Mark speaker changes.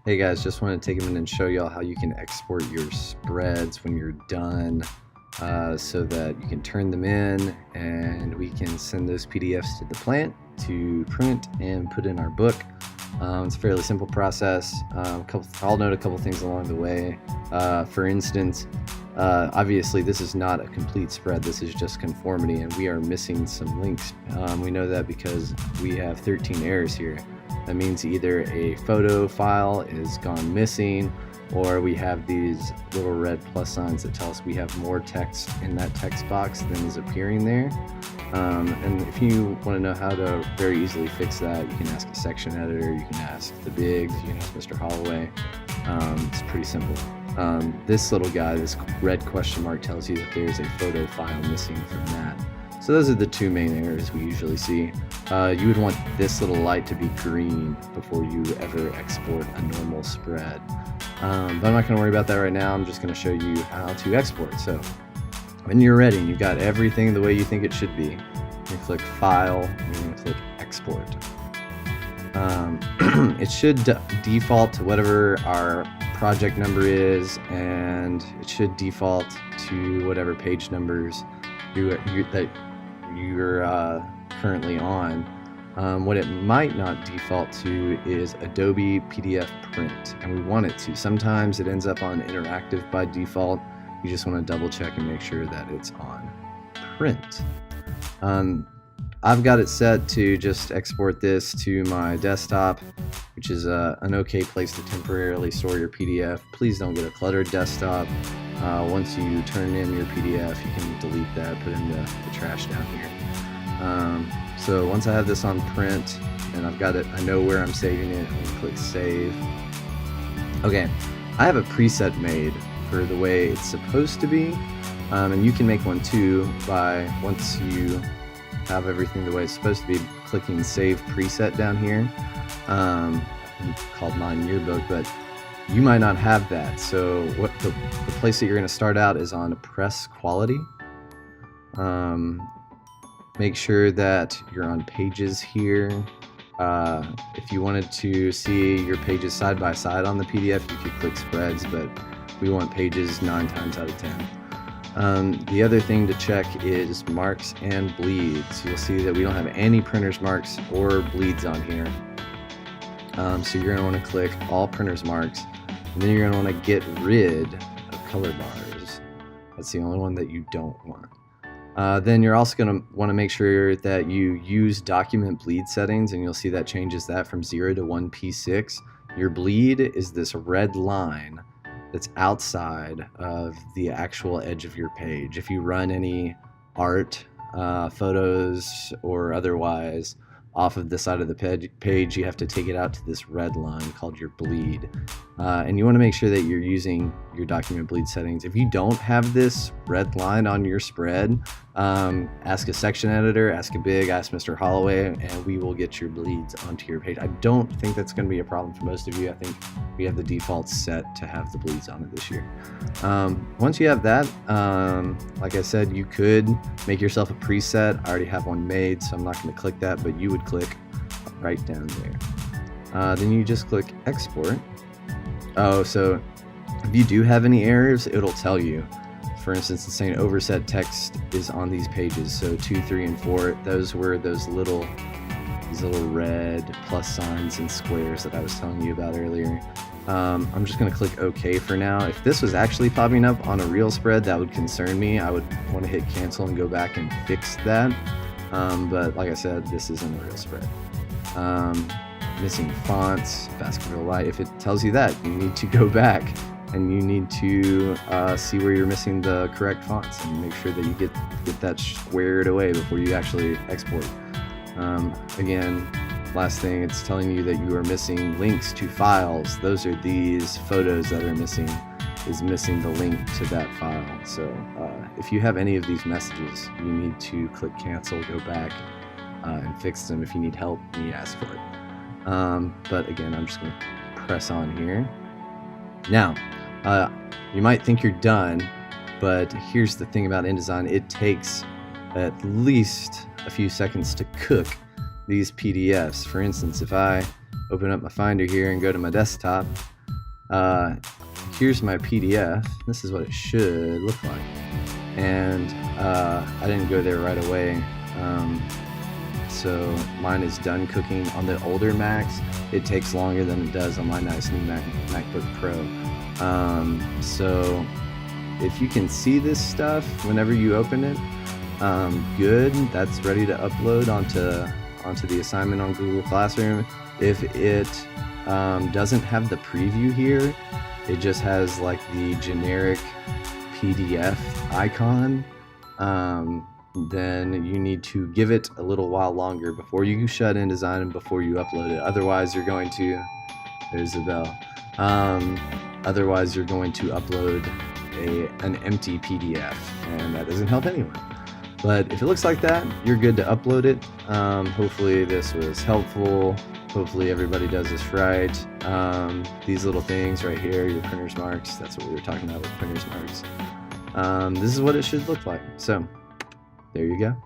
Speaker 1: Hey guys, just want to take a minute and show y'all how you can export your spreads when you're done so that you can turn them in and we can send those PDFs to the plant to print and put in our book. It's a fairly simple process. I'll note a couple things along the way. For instance, obviously this is not a complete spread, this is just conformity, and we are missing some links. We know that because we have 13 errors here. That means either a photo file is gone missing, or we have these little red plus signs that tell us we have more text in that text box than is appearing there. And if you want to know how to very easily fix that, you can ask a section editor, you can ask the Biggs, you can ask Mr. Holloway. It's pretty simple. This little guy, this red question mark, tells you that there's a photo file missing from that. So those are the two main errors we usually see. You would want this little light to be green before you ever export a normal spread. But I'm not going to worry about that right now. I'm just going to show you how to export. So when you're ready and you've got everything the way you think it should be, you click File and you're going to click Export. It should default to whatever our project number is, and it should default to whatever page numbers that you're currently on. What it might not default to is Adobe PDF Print, and we want it to. Sometimes it ends up on interactive by default. You just want to double check and make sure that it's on print. I've got it set to just export this to my desktop, which is an okay place to temporarily store your PDF. Please don't get a cluttered desktop. Once you turn in your PDF, you can delete that, put it in the trash down here. So once I have this on print and I've got it, I know where I'm saving it. I'm going to click Save. Okay, I have a preset made for the way it's supposed to be, and you can make one too by, once you have everything the way it's supposed to be, clicking Save Preset down here. Called mine Yearbook, but you might not have that. So what the place that you're going to start out is on Press Quality. Make sure that you're on Pages here. If you wanted to see your pages side by side on the PDF, you could click Spreads, but we want Pages 9 times out of 10. The other thing to check is marks and bleeds. You'll see that we don't have any printer's marks or bleeds on here. So you're going to want to click All Printers Marks, and then you're going to want to get rid of color bars. That's the only one that you don't want. Then you're also going to want to make sure that you use document bleed settings, and you'll see that changes that from 0 to 1p6. Your bleed is this red line that's outside of the actual edge of your page. If you run any art, photos, or otherwise off of the side of the page, you have to take it out to this red line called your bleed. And you want to make sure that you're using your document bleed settings. If you don't have this red line on your spread, ask a section editor, ask a Big, ask Mr. Holloway, and we will get your bleeds onto your page. I don't think that's going to be a problem for most of you. I think we have the default set to have the bleeds on it this year. Once you have that, like I said, you could make yourself a preset. I already have one made, so I'm not going to click that, but you would click right down there. Then you just click Export. Oh, so if you do have any errors, it'll tell you. For instance, it's saying overset text is on these pages, so 2, 3, and 4. Those were these little red plus signs and squares that I was telling you about earlier. I'm just going to click OK for now. If this was actually popping up on a real spread, that would concern me. I would want to hit cancel and go back and fix that. But like I said, this isn't a real spread. Missing fonts, Baskerville Light. If it tells you that, you need to go back and you need to see where you're missing the correct fonts and make sure that you get that squared away before you actually export. Again, last thing, it's telling you that you are missing links to files. Those are these photos that are missing, is missing the link to that file. So if you have any of these messages, you need to click cancel, go back and fix them. If you need help, you need to ask for it. But again, I'm just going to press on here. Now, you might think you're done, but here's the thing about InDesign. It takes at least a few seconds to cook these PDFs. For instance, if I open up my Finder here and go to my desktop, Here's my PDF. This is what it should look like. And I didn't go there right away. So mine is done cooking. On the older Macs, it takes longer than it does on my nice new MacBook Pro. So if you can see this stuff whenever you open it, good. That's ready to upload onto the assignment on Google Classroom. If it doesn't have the preview here, it just has like the generic PDF icon, then you need to give it a little while longer before you shut InDesign and before you upload it. Otherwise you're going to, there's the bell, otherwise you're going to upload an empty PDF, and that doesn't help anyone. But if it looks like that, you're good to upload it. Hopefully this was helpful. Hopefully everybody does this right. These little things right here, your printer's marks, that's what we were talking about with printer's marks. This is what it should look like. So there you go.